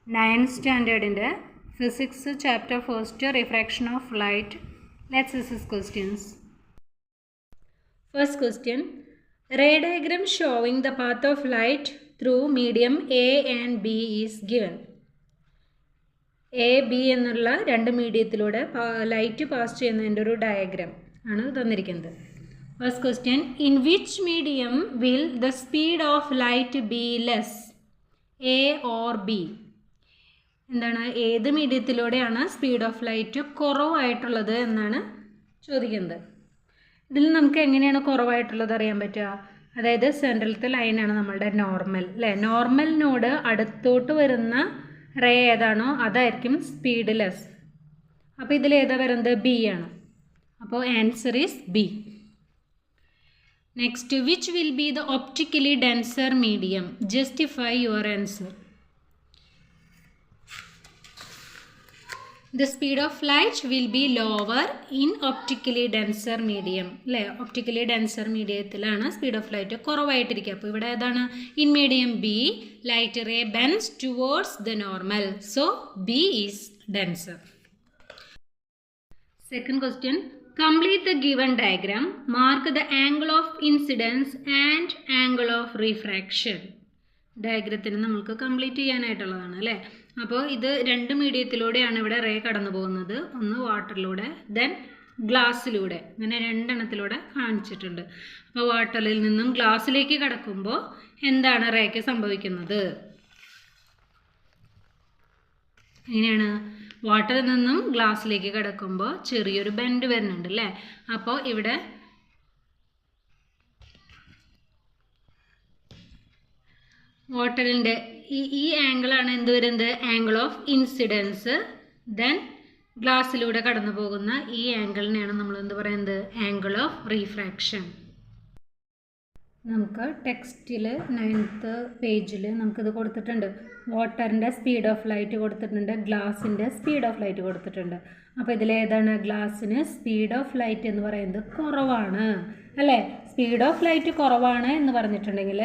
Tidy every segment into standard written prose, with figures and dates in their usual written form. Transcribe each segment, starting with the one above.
9th standard in the physics chapter first, refraction of light. Let's discuss questions. First question, ray diagram showing the path of light through medium A and B is given. A, B എന്നുള്ള രണ്ട് മീഡിയത്തിലൂടെ light pass ചെയ്യുന്നതിൻ്റെ ഒരു diagram ആണ് തന്നിരിക്കുന്നത്. First question, in which medium will the speed of light be less, A or B? എന്താണ്, ഏത് മീഡിയത്തിലൂടെയാണ് speed of light കുറവായിട്ടുള്ളത് എന്നാണ് ചോദിക്കുന്നത്. ഇതിൽ നമുക്ക് എങ്ങനെയാണ് കുറവായിട്ടുള്ളത് അറിയാൻ പറ്റുക? അതായത് സെൻട്രലത്തെ ലൈനാണ് നമ്മളുടെ നോർമൽ അല്ലേ. നോർമലിനോട് അടുത്തോട്ട് വരുന്ന റേ ഏതാണോ അതായിരിക്കും സ്പീഡ് ലെസ്. അപ്പോൾ ഇതിൽ ഏതാ വരുന്നത്? ബി ആണ്. അപ്പോൾ answer is B. Next, which will be the optically denser medium? Justify your answer. The speed of light will be lower in optically denser medium അല്ലേ. ഒപ്റ്റിക്കലി ഡെൻസർ മീഡിയത്തിലാണ് സ്പീഡ് ഓഫ് ലൈറ്റ് കുറവായിട്ടിരിക്കുക. അപ്പോൾ ഇവിടെ ഏതാണ്? In medium B light ray bends towards the normal, so B is denser. Second question, complete the given diagram, mark the angle of incidence and angle of refraction. ഡയഗ്രത്തിന് നമുക്ക് complete ചെയ്യാനായിട്ടുള്ളതാണ് അല്ലേ. അപ്പോൾ ഇത് രണ്ട് മീഡിയത്തിലൂടെയാണ് ഇവിടെ റേ കടന്നു പോകുന്നത്. ഒന്ന് വാട്ടറിലൂടെ, ദെൻ ഗ്ലാസ്സിലൂടെ, അങ്ങനെ രണ്ടെണ്ണത്തിലൂടെ കാണിച്ചിട്ടുണ്ട്. അപ്പോൾ വാട്ടറിൽ നിന്നും ഗ്ലാസ്സിലേക്ക് കടക്കുമ്പോൾ എന്താണ് റേക്ക് സംഭവിക്കുന്നത്? എങ്ങനെയാണ്? വാട്ടറിൽ നിന്നും ഗ്ലാസ്സിലേക്ക് കടക്കുമ്പോൾ ചെറിയൊരു ബെൻഡ് വരുന്നുണ്ട് അല്ലേ. അപ്പോൾ ഇവിടെ വാട്ടറിൻ്റെ ഈ ആംഗിളാണ് എന്ത് വരുന്നത്? Angle of incidence. ദെൻ ഗ്ലാസ്സിലൂടെ കടന്നു പോകുന്ന ഈ ആംഗിളിനെയാണ് നമ്മൾ എന്ത് പറയുന്നത്? Angle of refraction. നമുക്ക് ടെക്സ്റ്റിൽ 9th പേജിൽ നമുക്കിത് കൊടുത്തിട്ടുണ്ട്. വാട്ടറിൻ്റെ സ്പീഡ് ഓഫ് ലൈറ്റ് കൊടുത്തിട്ടുണ്ട്, ഗ്ലാസിൻ്റെ സ്പീഡ് ഓഫ് ലൈറ്റ് കൊടുത്തിട്ടുണ്ട്. അപ്പോൾ ഇതിലേതാണ്? ഗ്ലാസ്സിന് സ്പീഡ് ഓഫ് ലൈറ്റ് എന്ന് പറയുന്നത് കുറവാണ് അല്ലേ. സ്പീഡ് ഓഫ് ലൈറ്റ് കുറവാണ് എന്ന് പറഞ്ഞിട്ടുണ്ടെങ്കിൽ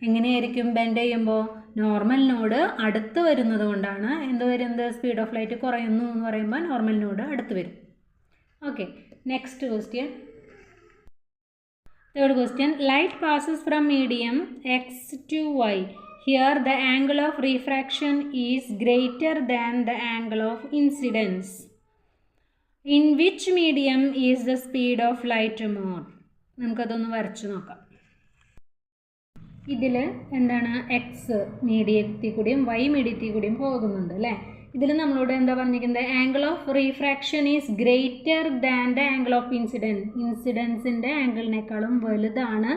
എങ്ങനെയായിരിക്കും? ബെൻഡ് ചെയ്യുമ്പോൾ നോർമലിനോട് അടുത്ത് വരുന്നത് കൊണ്ടാണ് എന്ത് വരുന്നത്? സ്പീഡ് ഓഫ് ലൈറ്റ് കുറയുന്നു എന്ന് പറയുമ്പോൾ നോർമലിനോട് അടുത്ത് വരും. Okay, next question. Third question, light passes from medium X to Y. Here the angle of refraction is greater than the angle of incidence. In which medium is the speed of light more? നമുക്കതൊന്ന് വരച്ചു നോക്കാം. ഇതിൽ എന്താണ്? X മീഡിയത്തിൽ കൂടിയും Y മീഡിയത്തിൽ കൂടിയും പോകുന്നുണ്ട് അല്ലേ. ഇതിൽ നമ്മളോട് എന്താ പറഞ്ഞിരിക്കുന്നത്? Angle of refraction is greater than the angle of incidence. ഇൻസിഡൻസിൻ്റെ ആംഗിളിനേക്കാളും വലുതാണ്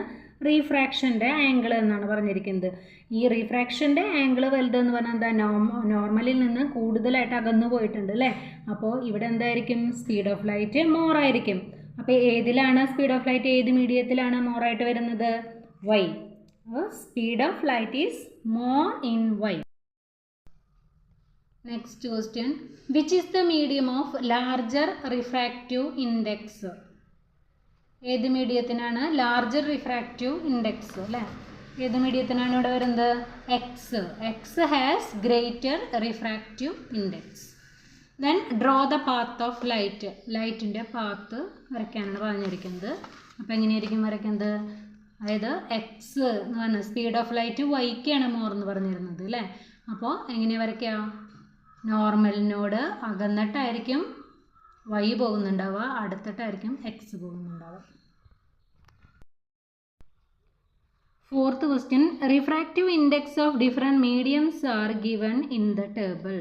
റീഫ്രാക്ഷൻ്റെ ആംഗിൾ എന്നാണ് പറഞ്ഞിരിക്കുന്നത്. ഈ റീഫ്രാക്ഷൻ്റെ ആംഗിൾ വലുതെന്ന് പറഞ്ഞാൽ എന്താ? നോർമലിൽ നിന്ന് കൂടുതലായിട്ട് അകന്നു പോയിട്ടുണ്ട് അല്ലേ. അപ്പോൾ ഇവിടെ എന്തായിരിക്കും? സ്പീഡ് ഓഫ് ലൈറ്റ് മോർ ആയിരിക്കും. അപ്പോൾ ഏതിലാണ് സ്പീഡ് ഓഫ് ലൈറ്റ്? ഏത് മീഡിയത്തിലാണ് മോറായിട്ട് വരുന്നത്? Y. Speed of light is more in Y. Next question, which is the medium of larger refractive index? ഏത് മീഡിയത്തിനാണ് ലാർജർ റിഫ്രാക്റ്റീവ് ഇൻഡെക്സ് അല്ലേ? ഏത് മീഡിയത്തിനാണ് ഇവിടെ വരുന്നത്? X. X has greater refractive index. Then draw the path of light. ലൈറ്റിൻ്റെ path വരയ്ക്കാനാണ് പറഞ്ഞിരിക്കുന്നത്. അപ്പോൾ എങ്ങനെയായിരിക്കും വരയ്ക്കുന്നത്? അതായത് എക്സ് എന്ന് പറഞ്ഞാൽ സ്പീഡ് ഓഫ് ലൈറ്റ് വൈക്കാണ് മോർ എന്ന് പറഞ്ഞിരുന്നത് അല്ലേ. അപ്പോൾ എങ്ങനെയാണ് വരയ്ക്കുക? നോർമലിനോട് അകന്നിട്ടായിരിക്കും വൈ പോകുന്നുണ്ടാവുക, അടുത്തിട്ടായിരിക്കും എക്സ് പോകുന്നുണ്ടാവുക. Fourth question, refractive index of different mediums are given in the table.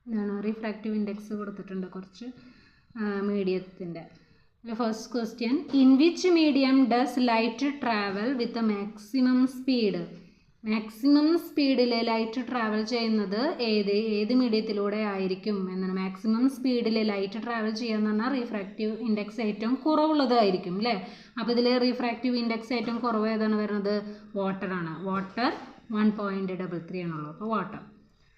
എന്താണ്? റിഫ്രാക്റ്റീവ് ഇൻഡെക്സ് കൊടുത്തിട്ടുണ്ട് കുറച്ച് മീഡിയത്തിൻ്റെ. First question, in which medium does light travel with maximum speed? Maximum സ്പീഡിൽ ലൈറ്റ് ട്രാവൽ ചെയ്യുന്നത് ഏത് മീഡിയത്തിലൂടെ ആയിരിക്കും എന്നാണ്. മാക്സിമം സ്പീഡിൽ ലൈറ്റ് ട്രാവൽ ചെയ്യാന്ന് പറഞ്ഞാൽ റിഫ്രാക്റ്റീവ് ഇൻഡെക്സ് ഏറ്റവും കുറവുള്ളതായിരിക്കും അല്ലേ. അപ്പോൾ ഇതിൽ റിഫ്രാക്റ്റീവ് ഇൻഡെക്സ് ഏറ്റവും കുറവ് ഏതാണ് വരുന്നത്? വാട്ടറാണ്. വാട്ടർ 1.33 ആണുള്ളൂ. അപ്പോൾ water.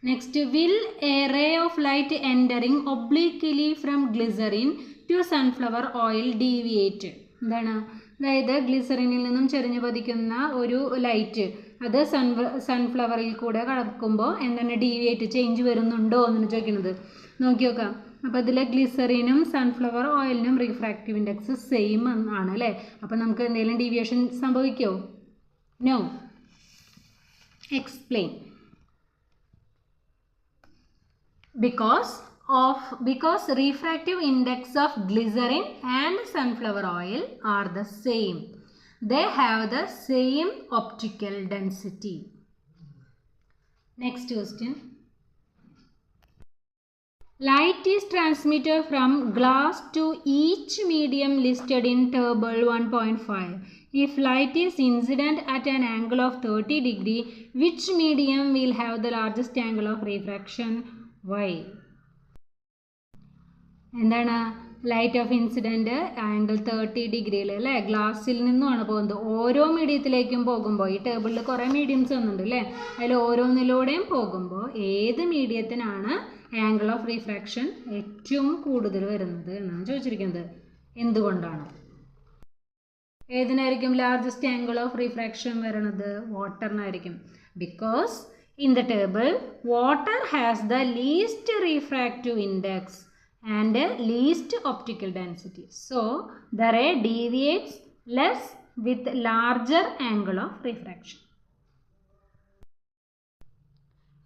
Next, will a ray of light entering obliquely from glycerine to sunflower oil deviate? എന്താണ്? അതായത് ഗ്ലിസറിനിൽ നിന്നും ചെരിഞ്ഞു പതിക്കുന്ന ഒരു ലൈറ്റ് അത് സൺഫ്ലവറിൽ കൂടെ കടക്കുമ്പോൾ എന്താണ് ഡീവിയേറ്റ് ചേഞ്ച് വരുന്നുണ്ടോ എന്നാണ് ചോദിക്കുന്നത്. നോക്കി നോക്കാം. അപ്പോൾ ഇതിൽ ഗ്ലിസറിനും സൺഫ്ലവർ ഓയിലിനും റിഫ്രാക്റ്റീവ് ഇൻഡെക്സ് സെയിം ആണ് അല്ലേ. അപ്പോൾ നമുക്ക് എന്തെങ്കിലും ഡീവിയേഷൻ സംഭവിക്കുമോ? No. Explain. Because refractive index of glycerin and sunflower oil are the same. They have the same optical density. Next question. Light is transmitted from glass to each medium listed in table 1.5. If light is incident at an angle of 30 degree, which medium will have the largest angle of refraction? Why? എന്താണ് light of incident angle 30 ഡിഗ്രിയിൽ അല്ലേ, ഗ്ലാസ്സിൽ നിന്നുമാണ് പോകുന്നത്. ഓരോ മീഡിയത്തിലേക്കും പോകുമ്പോൾ ഈ ടേബിളിൽ കുറേ മീഡിയംസ് വന്നിട്ടുണ്ട് അല്ലേ, അതിൽ ഓരോന്നിലൂടെയും പോകുമ്പോൾ ഏത് മീഡിയത്തിനാണ് ആംഗിൾ ഓഫ് റിഫ്രാക്ഷൻ ഏറ്റവും കൂടുതൽ വരുന്നത് എന്നാണ് ചോദിച്ചിരിക്കുന്നത്. എന്തുകൊണ്ടാണ്? ഏതിനായിരിക്കും ലാർജസ്റ്റ് ആംഗിൾ ഓഫ് റിഫ്രാക്ഷൻ വരുന്നത്? വാട്ടറിനായിരിക്കും. Because in the table water has the least refractive index and least optical density. So the ray deviates less with larger angle of refraction.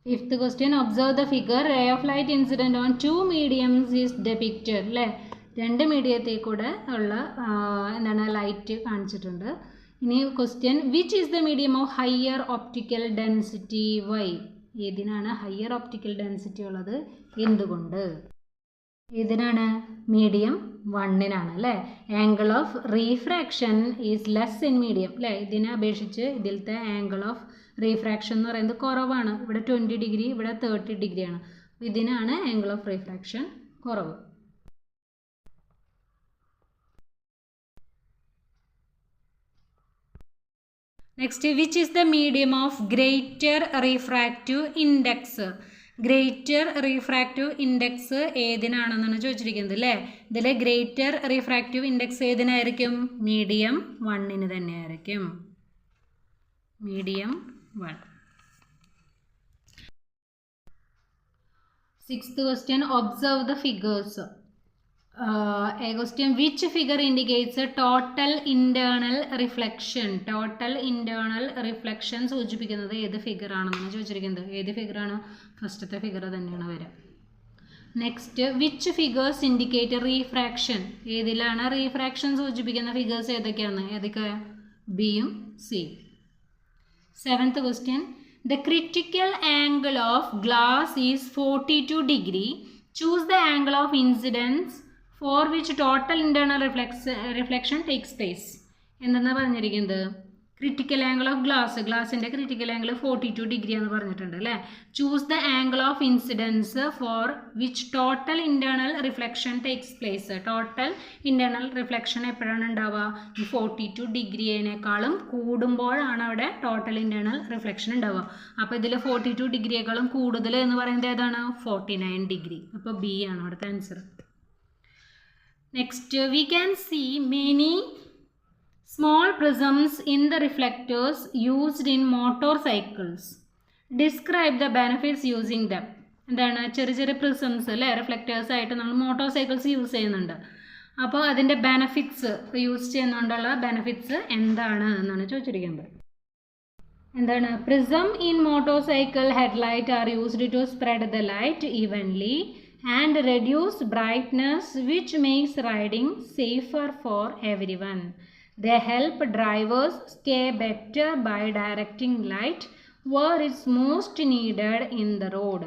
Fifth question. Observe the figure. Ray of light incident on two mediums is depicted. അല്ലേ, രണ്ട് മീഡിയത്തിൽ കൂടെ ഉള്ള എന്താണ് light കാണിച്ചിട്ടുണ്ട്. ഇനി question. Which is the medium of higher optical density? Why? ഏതിനാണ് higher optical density ഉള്ളത്? എന്തുകൊണ്ട്? ഇതിനാണ് മീഡിയം 1-നാണ് അല്ലേ. Angle of refraction is less in medium അല്ലേ. ഇതിനെ അപേക്ഷിച്ച് ഇതിലത്തെ ആംഗിൾ ഓഫ് റീഫ്രാക്ഷൻ എന്ന് പറയുന്നത് കുറവാണ്. ഇവിടെ 20 ഡിഗ്രി, ഇവിടെ 30 ഡിഗ്രിയാണ്. ഇതിനാണ് ആംഗിൾ ഓഫ് റീഫ്രാക്ഷൻ കുറവ്. Next. Which is the medium of greater refractive index? Greater refractive index ഏതിനാണെന്നാണ് ചോദിച്ചിരിക്കുന്നത് അല്ലേ. ഇതിൽ ഗ്രേറ്റർ റീഫ്രാക്റ്റീവ് ഇൻഡെക്സ് ഏതിനായിരിക്കും? മീഡിയം 1-ന് തന്നെയായിരിക്കും. Medium 1. Sixth question. Observe the figures. A question. Which figure indicates a total internal reflection? Total internal reflection സൂചിപ്പിക്കുന്നത് ഏത് figure ആണെന്നാണ് ചോദിച്ചിരിക്കുന്നത്. ഏത് ഫിഗറാണ്? ഫസ്റ്റത്തെ ഫിഗർ തന്നെയാണ് വരിക. Next. Which figures indicate refraction? ഏതിലാണ് റീഫ്രാക്ഷൻ സൂചിപ്പിക്കുന്ന ഫിഗേഴ്സ് ഏതൊക്കെയാണ്? ഏതൊക്കെ? ബിയും C. Seventh question. The critical angle of glass is 42 degree. Choose the angle of incidence for which total internal reflection takes place. എന്തെന്നാണ് പറഞ്ഞിരിക്കുന്നത്? ക്രിറ്റിക്കൽ ആംഗിൾ ഓഫ് ഗ്ലാസിൻ്റെ critical angle 42 degree എന്ന് പറഞ്ഞിട്ടുണ്ട് അല്ലേ. Choose the angle of incidence for which total internal reflection takes place. Total internal reflection എപ്പോഴാണ് ഉണ്ടാവുക? ഈ 42 ഡിഗ്രിയേക്കാളും കൂടുമ്പോഴാണ് അവിടെ ടോട്ടൽ ഇൻറ്റേർണൽ റിഫ്ലക്ഷൻ ഉണ്ടാവുക. അപ്പോൾ ഇതിൽ 42 ഡിഗ്രിയേക്കാളും കൂടുതൽ എന്ന് പറയുന്നത് ഏതാണ്? 49 ഡിഗ്രി. അപ്പോൾ ബി ആണ് അവിടുത്തെ answer. Next, we can see many small prisms in the reflectors used in motorcycles. Describe the benefits using them. എന്താണ്? ചെറിയ ചെറിയ പ്രിസംസ് അല്ലേ, റിഫ്ലക്റ്റേഴ്സ് ആയിട്ട് നമ്മൾ മോട്ടോർ സൈക്കിൾസ് യൂസ് ചെയ്യുന്നുണ്ട്. അപ്പോൾ അതിൻ്റെ ബെനഫിറ്റ്സ്, യൂസ് ചെയ്യുന്നതുകൊണ്ടുള്ള ബെനഫിറ്റ്സ് എന്താണ് എന്നാണ് ചോദിച്ചിരിക്കുന്നത്. എന്താണ്? Prism in motorcycle headlight are used to spread the light evenly and reduce brightness, which makes riding safer for everyone. They help drivers stay better by directing light where it's most needed in the road.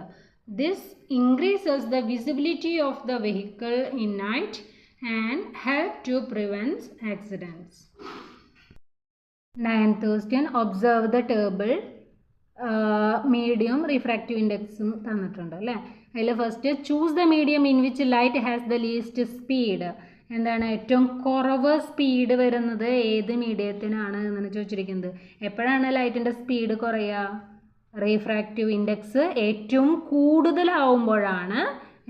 This increases the visibility of the vehicle in night and help to prevent accidents. Ninth question. Observe the table. Medium refractive ഇൻഡെക്സും തന്നിട്ടുണ്ട് അല്ലേ. അതിൽ first. Choose the medium in which light has the least speed. എന്താണ്? ഏറ്റവും കുറവ് speed വരുന്നത് ഏത് മീഡിയത്തിനാണ് എന്നാണ് ചോദിച്ചിരിക്കുന്നത്. എപ്പോഴാണ് ലൈറ്റിൻ്റെ സ്പീഡ് കുറയുക? റീഫ്രാക്റ്റീവ് ഇൻഡെക്സ് ഏറ്റവും കൂടുതലാവുമ്പോഴാണ്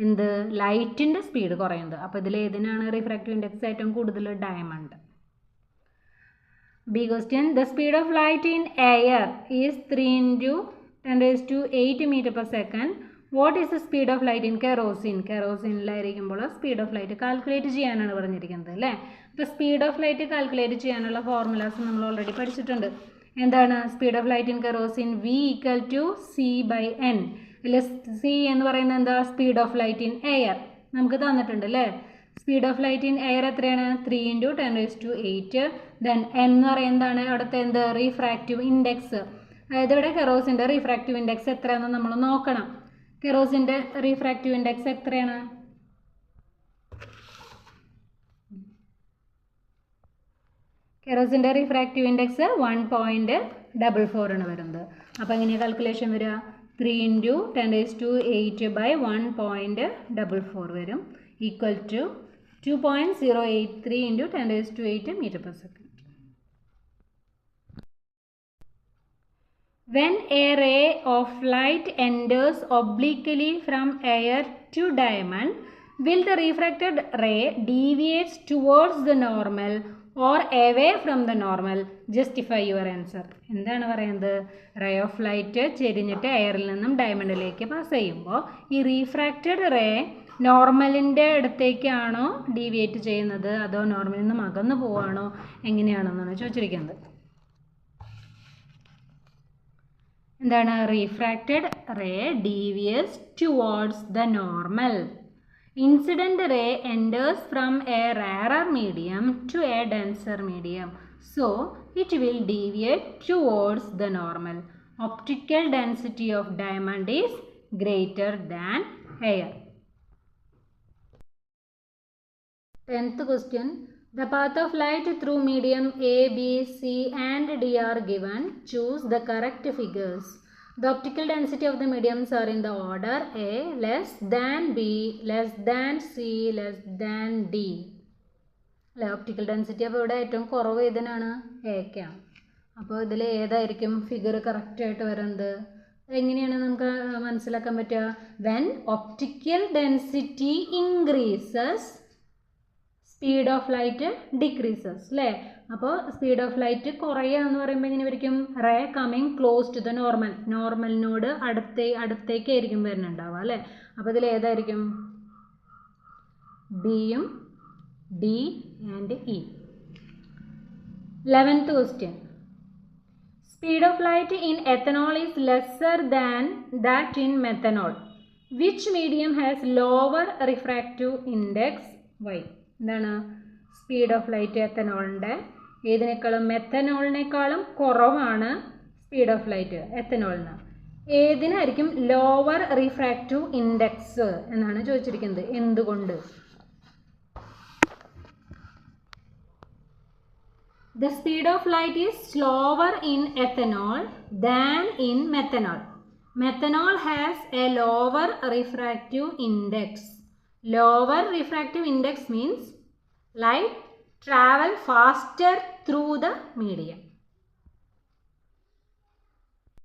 എന്ത്? ലൈറ്റിൻ്റെ സ്പീഡ് കുറയുന്നത്. അപ്പോൾ ഇതിൽ ഏതിനാണ് റിഫ്രാക്റ്റീവ് ഇൻഡെക്സ് ഏറ്റവും കൂടുതൽ? Diamond. B question, the speed of light in air is 3 into 10 raised to 8 meter per second. What is the speed of light in kerosene? കെറോസിനിലായിരിക്കുമ്പോൾ സ്പീഡ് ഓഫ് ലൈറ്റ് കാൽക്കുലേറ്റ് ചെയ്യാനാണ് പറഞ്ഞിരിക്കുന്നത് അല്ലേ. അപ്പോൾ സ്പീഡ് ഓഫ് ലൈറ്റ് കാൽക്കുലേറ്റ് ചെയ്യാനുള്ള formulas നമ്മൾ already പഠിച്ചിട്ടുണ്ട്. എന്താണ് speed of light in kerosene? V = C/N. അല്ലെ C എന്ന് പറയുന്നത് എന്താ? Speed of light in air നമുക്ക് തന്നിട്ടുണ്ട് അല്ലേ. Speed of light in air എത്രയാണ്? 3 × 10⁸. ദെൻ n എന്ന് പറയുന്നതാണ് അവിടുത്തെ എന്ത്? Refractive index. അതായത് ഇവിടെ കെറോസിൻ്റെ റീഫ്രാക്റ്റീവ് ഇൻഡെക്സ് എത്രയാണെന്ന് നമ്മൾ നോക്കണം. കെറോസിൻ്റെ റീഫ്രാക്റ്റീവ് ഇൻഡെക്സ് എത്രയാണ്? കെറോസിൻ്റെ റീഫ്രാക്റ്റീവ് ഇൻഡെക്സ് 1.44 ആണ് വരുന്നത്. അപ്പോൾ എങ്ങനെയാണ് കാൽക്കുലേഷൻ വരിക? 3 × 10⁸ വരും, equal to 2.083 × 10⁸ meter per second. When a ray of light enters obliquely from air to diamond, will the refracted ray deviates towards the normal or away from the normal? Justify your answer. എന്താണ് പറയുന്നത്? Ray of light ചെരിഞ്ഞിട്ട് എയറിൽ നിന്നും ഡയമണ്ടിലേക്ക് pass ചെയ്യുമ്പോൾ ഈ റീഫ്രാക്റ്റഡ് ray നോർമലിൻ്റെ അടുത്തേക്കാണോ deviate ചെയ്യുന്നത്, അതോ നോർമലിൽ നിന്നും അകന്നു പോവാണോ, എങ്ങനെയാണെന്നാണ് ചോദിച്ചിരിക്കുന്നത്. എന്താണ്? Refracted ray deviates towards the normal. Incident ray enters from a rarer medium to a denser medium, so it will deviate towards the normal. Optical density of diamond is greater than air. 10th question, the path of light through medium A, B, C and D are given. Choose the correct figures. The optical density of the mediums are in the order A less than B less than C less than D. അല്ലെ, optical density അപ്പോൾ ഇവിടെ ഏറ്റവും കുറവ് ഏതിനാണ്? എക്കാണ്. അപ്പോൾ ഇതിൽ ഏതായിരിക്കും figure കറക്റ്റായിട്ട് വരുന്നത്? എങ്ങനെയാണ് നമുക്ക് മനസ്സിലാക്കാൻ പറ്റുക? When optical density increases speed of light decreases അല്ലേ. അപ്പോൾ സ്പീഡ് ഓഫ് ലൈറ്റ് കുറയുക എന്ന് പറയുമ്പോൾ എങ്ങനെ ആയിരിക്കും? Ray coming close to the normal, നോർമലിനോട് അടുത്തേക്കായിരിക്കും വരുന്നുണ്ടാവുക അല്ലേ. അപ്പോൾ ഇതിൽ ഏതായിരിക്കും? ബിയും D and E. 11th question, speed of light in ethanol is lesser than that in methanol. Which medium has lower refractive index? Why? എന്താണ്? സ്പീഡ് ഓഫ് ലൈറ്റ് എത്തനോളിൻ്റെ ഏതിനേക്കാളും മെത്തനോളിനേക്കാളും കുറവാണ് സ്പീഡ് ഓഫ് ലൈറ്റ് എത്തനോളിന്. ഏതിനായിരിക്കും ലോവർ റിഫ്രാക്റ്റീവ് ഇൻഡെക്സ് എന്നാണ് ചോദിച്ചിരിക്കുന്നത്. എന്തുകൊണ്ട്? The speed of light is slower in ethanol than in methanol. Methanol has a lower refractive index. Lower refractive index means light travel faster through the medium.